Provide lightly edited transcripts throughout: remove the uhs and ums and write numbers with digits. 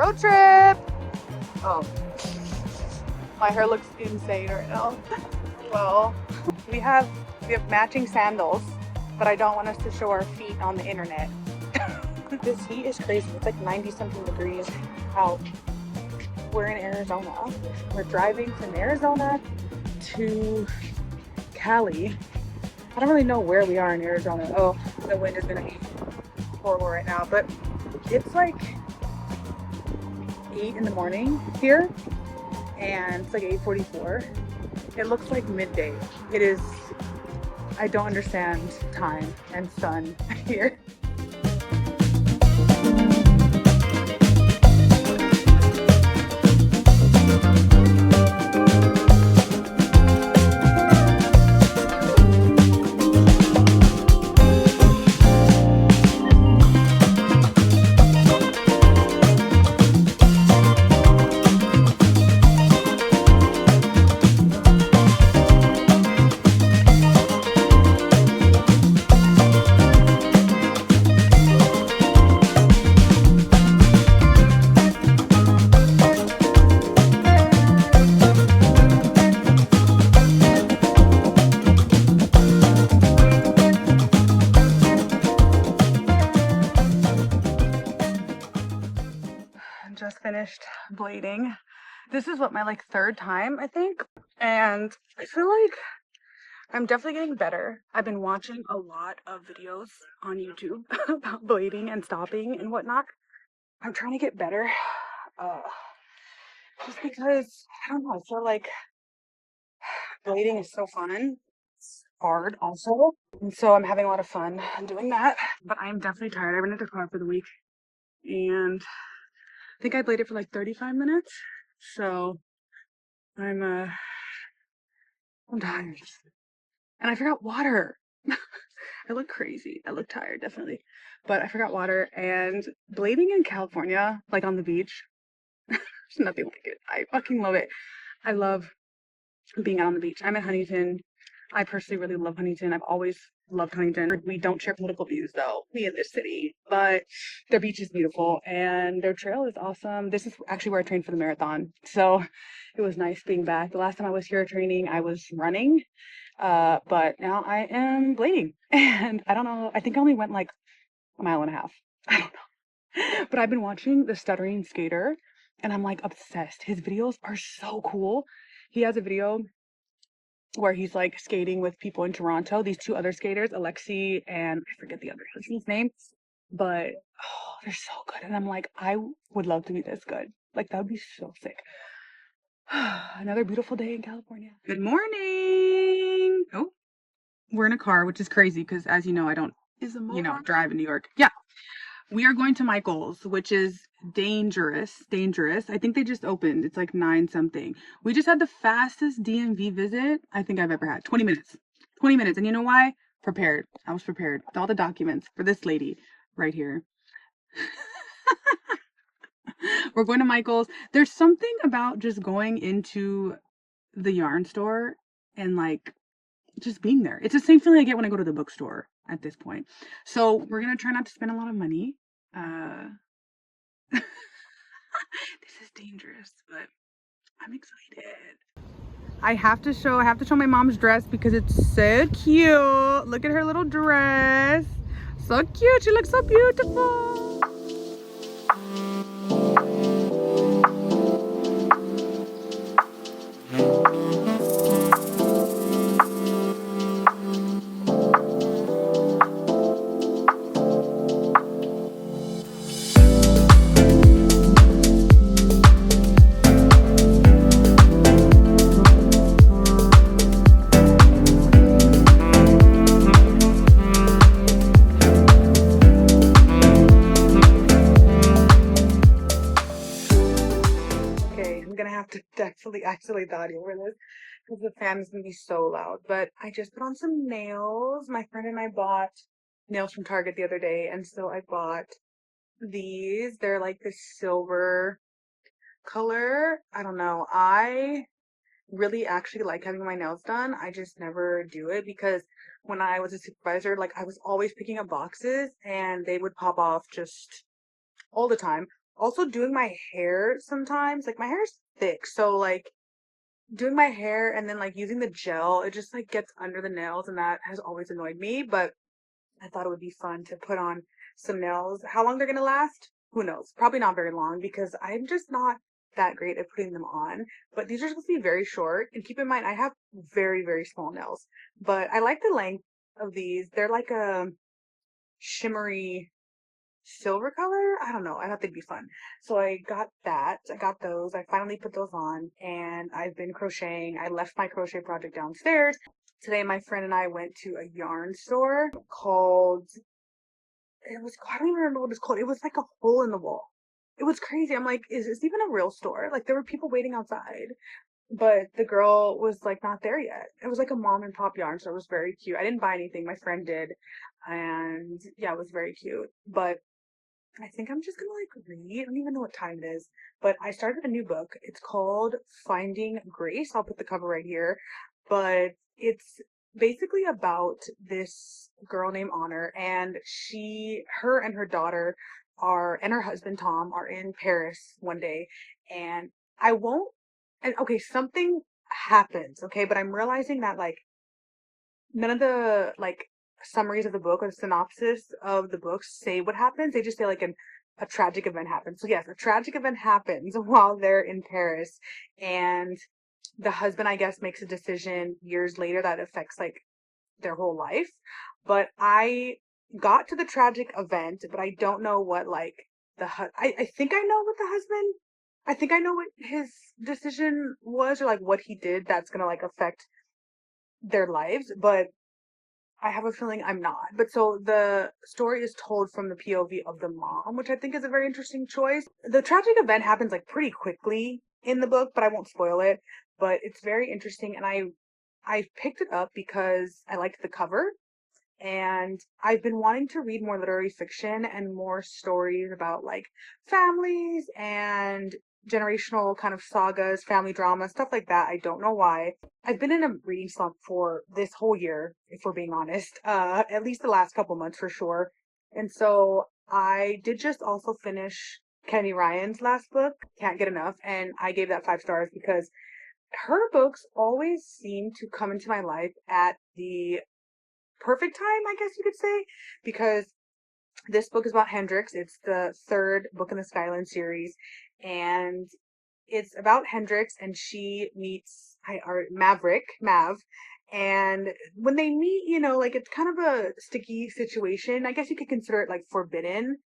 Road trip! Oh, my hair looks insane right now. Well, we have matching sandals, but I don't want us to show our feet on the internet. This heat is crazy. It's like 90 something degrees out. We're in Arizona. We're driving from Arizona to Cali. I don't really know where we are in Arizona. Oh, the wind is gonna be horrible right now, but it's like 8 in the morning here and it's like 8:44. It looks like midday. It is, I don't understand time and sun here. Just finished blading. This is what, my like third time, I think, and I feel like I'm definitely getting better. I've been watching a lot of videos on YouTube about blading and stopping and whatnot. I'm trying to get better, just because I don't know, I feel like blading is so fun. It's hard also, and so I'm having a lot of fun doing that, but I'm definitely tired. I rented a car for the week and I think I bladed for like 35 minutes. So I'm tired. And I forgot water. I look crazy. I look tired, definitely. But I forgot water, and blading in California, like on the beach, there's nothing like it. I fucking love it. I love being out on the beach. I'm in Huntington. I personally really love Huntington. I've always loved Huntington. We don't share political views though, me in this city, but their beach is beautiful and their trail is awesome. This is actually where I trained for the marathon. So it was nice being back. The last time I was here training, I was running, but now I am blading. And I don't know, I think I only went like a mile and a half. I don't know. But I've been watching the Stuttering Skater and I'm like obsessed. His videos are so cool. He has a video where he's like skating with people in Toronto, these two other skaters, Alexi and I forget the other person's name, but oh, they're so good. And I'm like, I would love to be this good. Like, that would be so sick. Another beautiful day in California. Good morning. Oh, we're in a car, which is crazy because, as you know, I don't, drive in New York. Yeah. We are going to Michael's, which is dangerous. I think they just opened. It's like 9 something. We just had the fastest DMV visit I think I've ever had. 20 minutes. 20 minutes. And you know why? Prepared. I was prepared with all the documents for this lady right here. We're going to Michael's. There's something about just going into the yarn store and like just being there. It's the same feeling I get when I go to the bookstore at this point. So we're going to try not to spend a lot of money. This is dangerous, but I'm excited. I have to show my mom's dress because it's so cute. Look at her little dress. So cute. She looks so beautiful. Definitely isolate the audio for this because the fan is gonna be so loud. But I just put on some nails. My friend and I bought nails from Target the other day, and so I bought these. They're like this silver color. I don't know. I really actually like having my nails done. I just never do it because when I was a supervisor, like I was always picking up boxes and they would pop off just all the time. also doing my hair sometimes, like my hair's thick, so like doing my hair and then like using the gel, it just like gets under the nails and that has always annoyed me, but I thought it would be fun to put on some nails. How long they're gonna last? Who knows? Probably not very long because I'm just not that great at putting them on. But these are supposed to be very short. And keep in mind, I have very, very small nails. But I like the length of these. They're like a shimmery silver color. I don't know. I thought they'd be fun. So I got that. I got those. I finally put those on and I've been crocheting. I left my crochet project downstairs. Today, my friend and I went to a yarn store called I don't even remember what it's called. It was like a hole in the wall. It was crazy. I'm like, is this even a real store? Like there were people waiting outside, but the girl was like not there yet. It was like a mom and pop yarn store. It was very cute. I didn't buy anything. My friend did. And yeah, it was very cute. But I think I'm just gonna like read. I don't even know what time it is, but I started a new book. It's called Finding Grace. I'll put the cover right here, but it's basically about this girl named Honor, and her and her daughter and her husband Tom are in Paris one day, and I won't, and okay, something happens, okay, but I'm realizing that like none of the like summaries of the book or the synopsis of the books say what happens. They just say like a tragic event happens. So yes, a tragic event happens while they're in Paris, and the husband, I guess, makes a decision years later that affects like their whole life. But I got to the tragic event, but I don't know what like I think I know what the husband. I think I know what his decision was or like what he did that's gonna like affect their lives, but I have a feeling I'm not. But so the story is told from the POV of the mom, which I think is a very interesting choice. The tragic event happens like pretty quickly in the book, but I won't spoil it. But it's very interesting, and I picked it up because I liked the cover, and I've been wanting to read more literary fiction and more stories about like families and generational kind of sagas, family drama, stuff like that. I don't know why. I've been in a reading slump for this whole year, if we're being honest, at least the last couple months for sure. And so I did just also finish Kenny Ryan's last book, Can't Get Enough, and I gave that 5 stars because her books always seem to come into my life at the perfect time, I guess you could say, because this book is about Hendrix. It's the third book in the Skyland series, and it's about Hendrix, and she meets Mav, and when they meet, like it's kind of a sticky situation. I guess you could consider it like forbidden.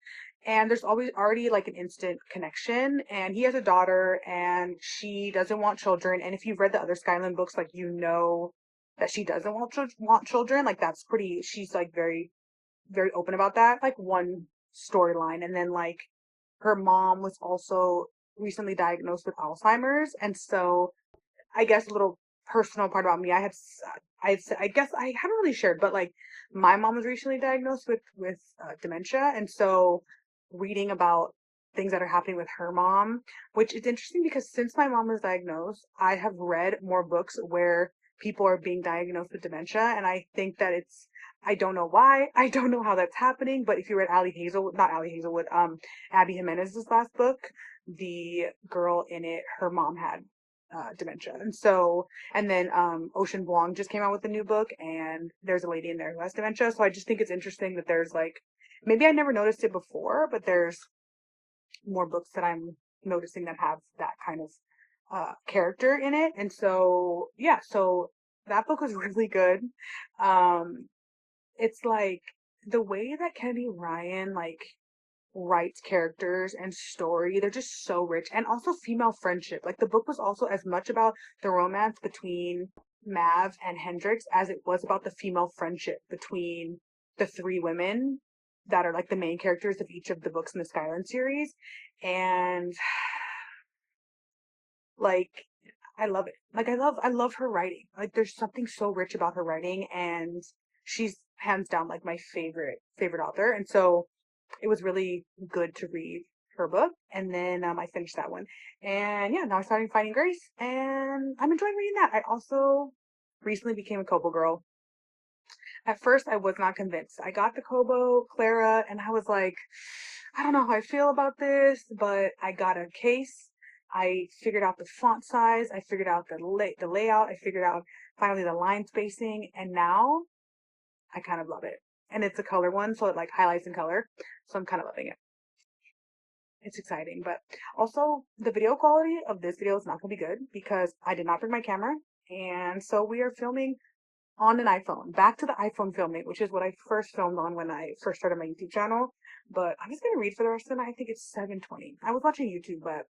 And there's always already like an instant connection. And he has a daughter, and she doesn't want children. And if you've read the other Skyland books, like that she doesn't want children. Like that's pretty. She's like very very open about that. Like one storyline, and then like her mom was also recently diagnosed with Alzheimer's, and so I guess a little personal part about me. I guess I haven't really shared, but like my mom was recently diagnosed with dementia, and so reading about things that are happening with her mom, which is interesting because since my mom was diagnosed, I have read more books where people are being diagnosed with dementia, and I think that I don't know why, I don't know how that's happening, but if you read not Ali Hazelwood, Abby Jimenez's last book, the girl in it, her mom had dementia. And then Ocean Vuong just came out with a new book, and there's a lady in there who has dementia. So I just think it's interesting that there's like, maybe I never noticed it before, but there's more books that I'm noticing that have that kind of character in it. And so, yeah, so that book was really good. Um, it's like the way that Kennedy Ryan like writes characters and story, they're just so rich. And also female friendship. Like the book was also as much about the romance between Mav and Hendrix as it was about the female friendship between the three women that are like the main characters of each of the books in the Skyland series. And like I love it. Like I love her writing. Like there's something so rich about her writing, and she's hands down like my favorite author. And so it was really good to read her book. And then I finished that one. And yeah, now I'm starting Finding Grace, and I'm enjoying reading that. I also recently became a Coco girl. At first, I was not convinced. I got the Kobo Clara, and I was like, I don't know how I feel about this, but I got a case. I figured out the font size. I figured out the layout. I figured out finally the line spacing, and now I kind of love it. And it's a color one, so it like highlights in color. So I'm kind of loving it. It's exciting, but also the video quality of this video is not going to be good because I did not bring my camera. And so we are filming on an iPhone. Back to the iPhone filming, which is what I first filmed on when I first started my YouTube channel. But I'm just gonna read for the rest of the night. I think it's 7:20. I was watching YouTube, but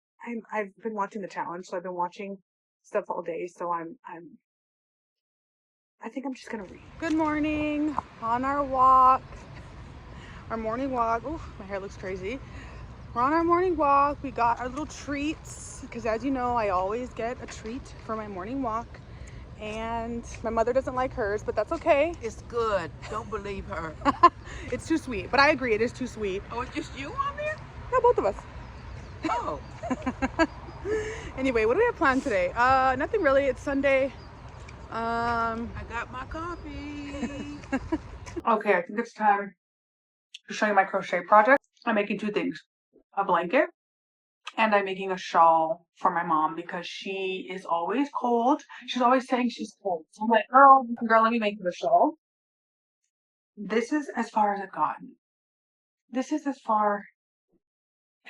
I've been watching the challenge, so I've been watching stuff all day. So I think I'm just gonna read. Good morning. On our walk, our morning walk. Ooh, my hair looks crazy. We're on our morning walk. We got our little treats because, as you know, I always get a treat for my morning walk. And my mother doesn't like hers, but that's okay. It's good. Don't believe her. It's too sweet, but I agree, it is too sweet. Oh, it's just you on there? No, both of us. Oh. Anyway, what do we have planned today? Nothing really. It's Sunday. I got my coffee. Okay, I think it's time to show you my crochet project. I'm making two things. A blanket, and I'm making a shawl for my mom because she is always cold. She's always saying she's cold. So I'm like, girl, let me make you a shawl. This is as far as I've gotten. This is as far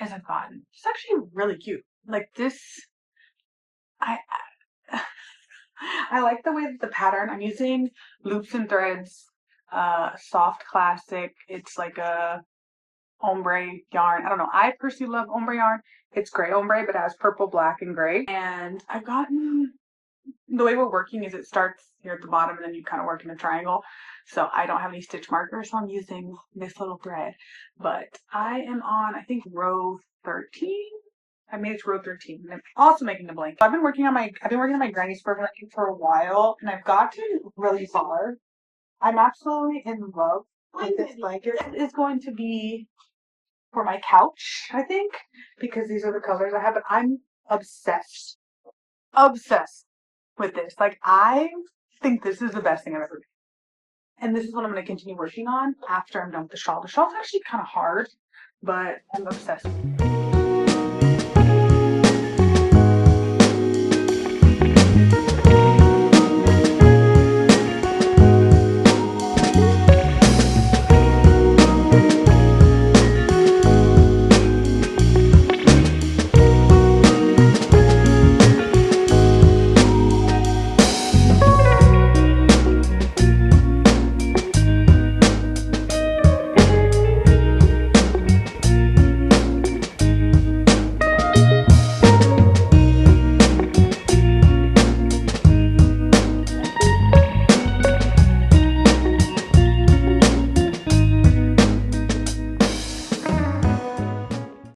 as I've gotten. It's actually really cute. Like this, I I like the way that the pattern. I'm using loops and threads, soft classic. It's like a ombre yarn. I don't know. I personally love ombre yarn. It's gray ombre, but it has purple, black, and gray. And I've gotten, the way we're working is it starts here at the bottom and then you kind of work in a triangle. So I don't have any stitch markers, so I'm using this little thread. But I am on, I think, row 13. I made it to row 13. And I'm also making the blanket. I've been working on my granny's fur blanket for a while, and I've gotten really far. I'm absolutely in love with this blanket. It is going to be for my couch, I think, because these are the colors I have, but I'm obsessed with this. Like, I think this is the best thing I've ever made. And this is what I'm going to continue working on after I'm done with the shawl. The shawl's actually kind of hard, but I'm obsessed with it.